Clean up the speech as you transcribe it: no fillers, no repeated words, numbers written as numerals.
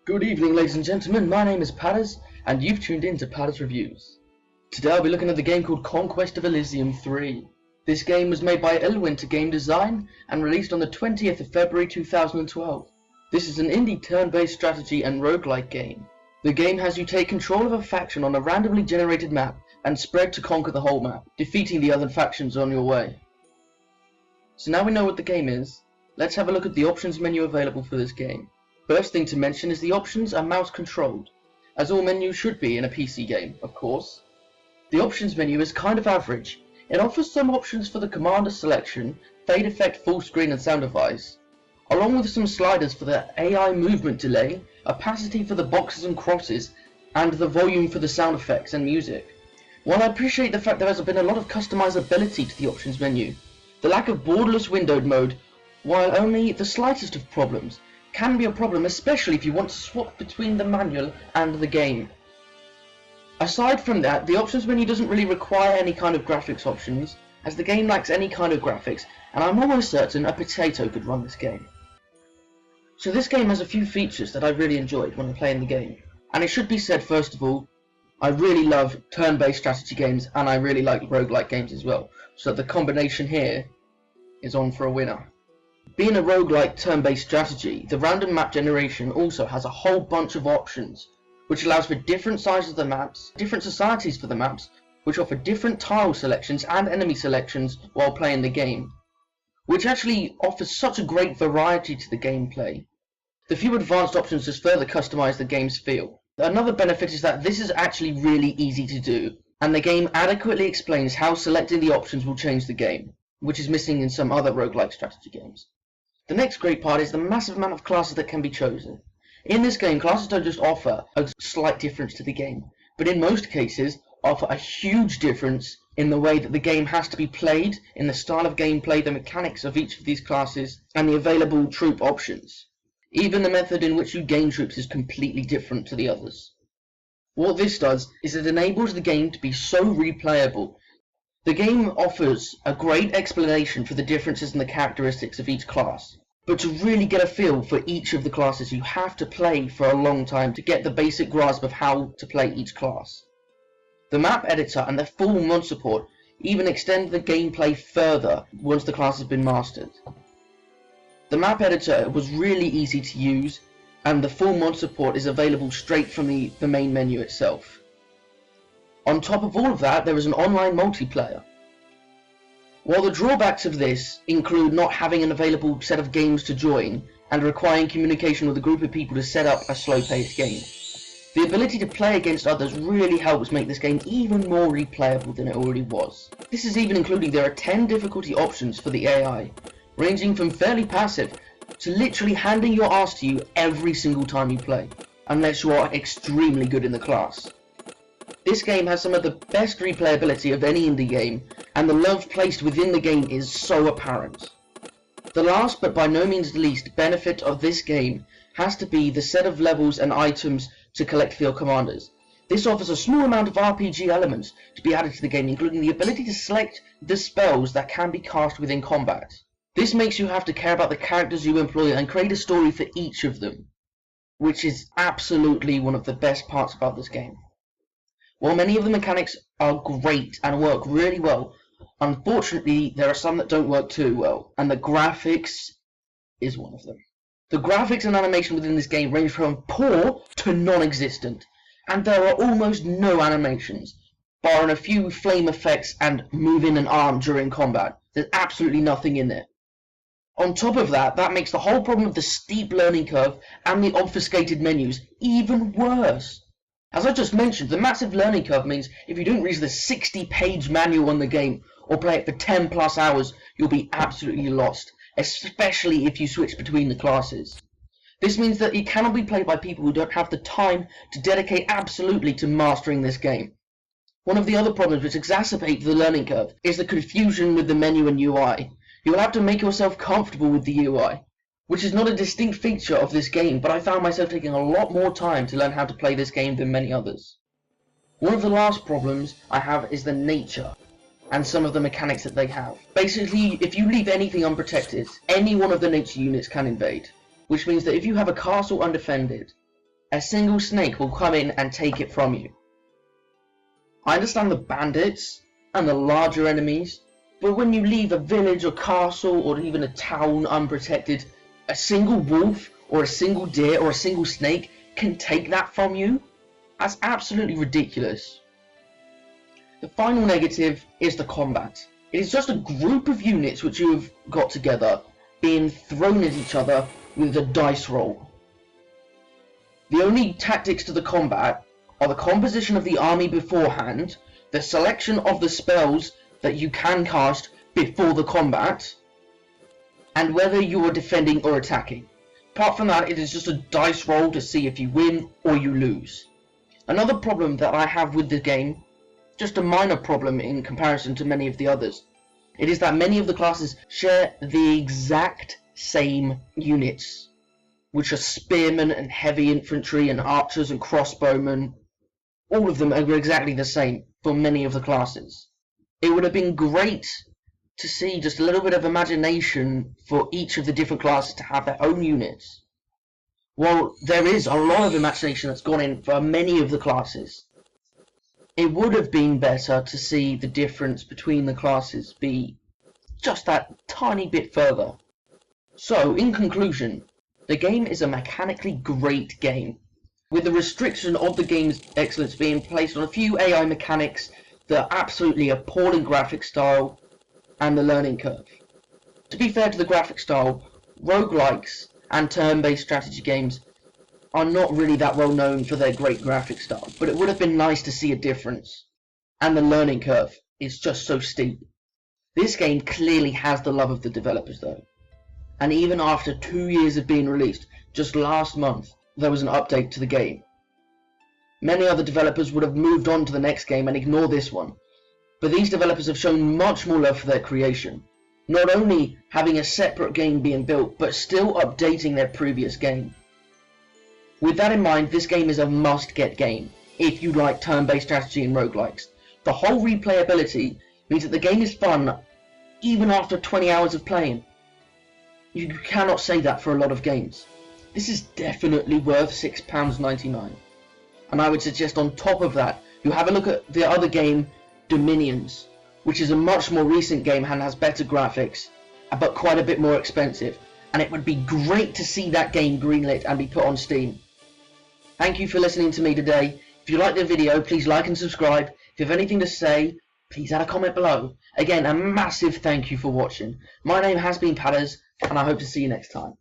Good evening, ladies and gentlemen. My name is Padders, and you've tuned in to PaddersReviews. Today I'll be looking at the game called Conquest of Elysium 3. This game was made by Elwinter Game Design and released on the 20th of February 2012. This is an indie turn-based strategy and roguelike game. The game has you take control of a faction on a randomly generated map and spread to conquer the whole map, defeating the other factions on your way. So now we know what the game is, let's have a look at the options menu available for this game. First thing to mention is the options are mouse controlled, as all menus should be in a PC game, of course. The options menu is kind of average. It offers some options for the commander selection, fade effect, full screen and sound device, along with some sliders for the AI movement delay, opacity for the boxes and crosses, and the volume for the sound effects and music. While I appreciate the fact there has been a lot of customizability to the options menu, the lack of borderless windowed mode, while only the slightest of problems, can be a problem, especially if you want to swap between the manual and the game. Aside from that, the options menu doesn't really require any kind of graphics options, as the game lacks any kind of graphics, and I'm almost certain a potato could run this game. So this game has a few features that I really enjoyed when playing the game, and it should be said first of all, I really love turn-based strategy games and I really like roguelike games as well, so the combination here is on for a winner. Being a roguelike turn-based strategy, the random map generation also has a whole bunch of options, which allows for different sizes of the maps, different societies for the maps, which offer different tile selections and enemy selections while playing the game, which actually offers such a great variety to the gameplay. The few advanced options just further customize the game's feel. Another benefit is that this is actually really easy to do, and the game adequately explains how selecting the options will change the game, which is missing in some other roguelike strategy games. The next great part is the massive amount of classes that can be chosen. In this game, classes don't just offer a slight difference to the game, but in most cases offer a huge difference in the way that the game has to be played, in the style of gameplay, the mechanics of each of these classes, and the available troop options. Even the method in which you gain troops is completely different to the others. What this does is it enables the game to be so replayable. The game offers a great explanation for the differences in the characteristics of each class, but to really get a feel for each of the classes you have to play for a long time to get the basic grasp of how to play each class. The map editor and the full mod support even extend the gameplay further once the class has been mastered. The map editor was really easy to use, and the full mod support is available straight from the main menu itself. On top of all of that, there is an online multiplayer. While the drawbacks of this include not having an available set of games to join and requiring communication with a group of people to set up a slow-paced game, the ability to play against others really helps make this game even more replayable than it already was. This is even including there are 10 difficulty options for the AI, ranging from fairly passive to literally handing your ass to you every single time you play, unless you are extremely good in the class. This game has some of the best replayability of any indie game, and the love placed within the game is so apparent. The last but by no means least benefit of this game has to be the set of levels and items to collect for your commanders. This offers a small amount of RPG elements to be added to the game, including the ability to select the spells that can be cast within combat. This makes you have to care about the characters you employ and create a story for each of them, which is absolutely one of the best parts about this game. While many of the mechanics are great and work really well, unfortunately there are some that don't work too well, and the graphics is one of them. The graphics and animation within this game range from poor to non-existent, and there are almost no animations, barring a few flame effects and moving an arm during combat. There's absolutely nothing in there. On top of that, that makes the whole problem of the steep learning curve and the obfuscated menus even worse. As I just mentioned, the massive learning curve means if you don't read the 60-page manual on the game or play it for 10 plus hours, you'll be absolutely lost, especially if you switch between the classes. This means that it cannot be played by people who don't have the time to dedicate absolutely to mastering this game. One of the other problems which exacerbate the learning curve is the confusion with the menu and UI. You will have to make yourself comfortable with the UI, which is not a distinct feature of this game, but I found myself taking a lot more time to learn how to play this game than many others. One of the last problems I have is the nature and some of the mechanics that they have. Basically, if you leave anything unprotected, any one of the nature units can invade, which means that if you have a castle undefended, a single snake will come in and take it from you. I understand the bandits and the larger enemies, but when you leave a village or castle or even a town unprotected, a single wolf or a single deer or a single snake can take that from you? That's absolutely ridiculous. The final negative is the combat. It is just a group of units which you have got together being thrown at each other with a dice roll. The only tactics to the combat are the composition of the army beforehand, the selection of the spells that you can cast before the combat, and whether you are defending or attacking. Apart from that, it is just a dice roll to see if you win or you lose. Another problem that I have with the game, just a minor problem in comparison to many of the others, it is that many of the classes share the exact same units, which are spearmen and heavy infantry and archers and crossbowmen. All of them are exactly the same for many of the classes. It would have been great to see just a little bit of imagination for each of the different classes to have their own units. While there is a lot of imagination that's gone in for many of the classes, it would have been better to see the difference between the classes be just that tiny bit further. So, in conclusion, the game is a mechanically great game, with the restriction of the game's excellence being placed on a few AI mechanics, the absolutely appalling graphic style, and the learning curve. To be fair to the graphic style, roguelikes and turn-based strategy games are not really that well known for their great graphic style, but it would have been nice to see a difference. And the learning curve is just so steep. This game clearly has the love of the developers though. And even after 2 years of being released, just last month, there was an update to the game. Many other developers would have moved on to the next game and ignored this one, but these developers have shown much more love for their creation, not only having a separate game being built, but still updating their previous game. With that in mind, this game is a must-get game, if you like turn-based strategy and roguelikes. The whole replayability means that the game is fun, even after 20 hours of playing. You cannot say that for a lot of games. This is definitely worth £6.99. And I would suggest on top of that, you have a look at the other game, Dominions, which is a much more recent game and has better graphics, but quite a bit more expensive. And it would be great to see that game greenlit and be put on Steam. Thank you for listening to me today. If you like the video, please like and subscribe. If you have anything to say, please add a comment below. Again, a massive thank you for watching. My name has been Padders, and I hope to see you next time.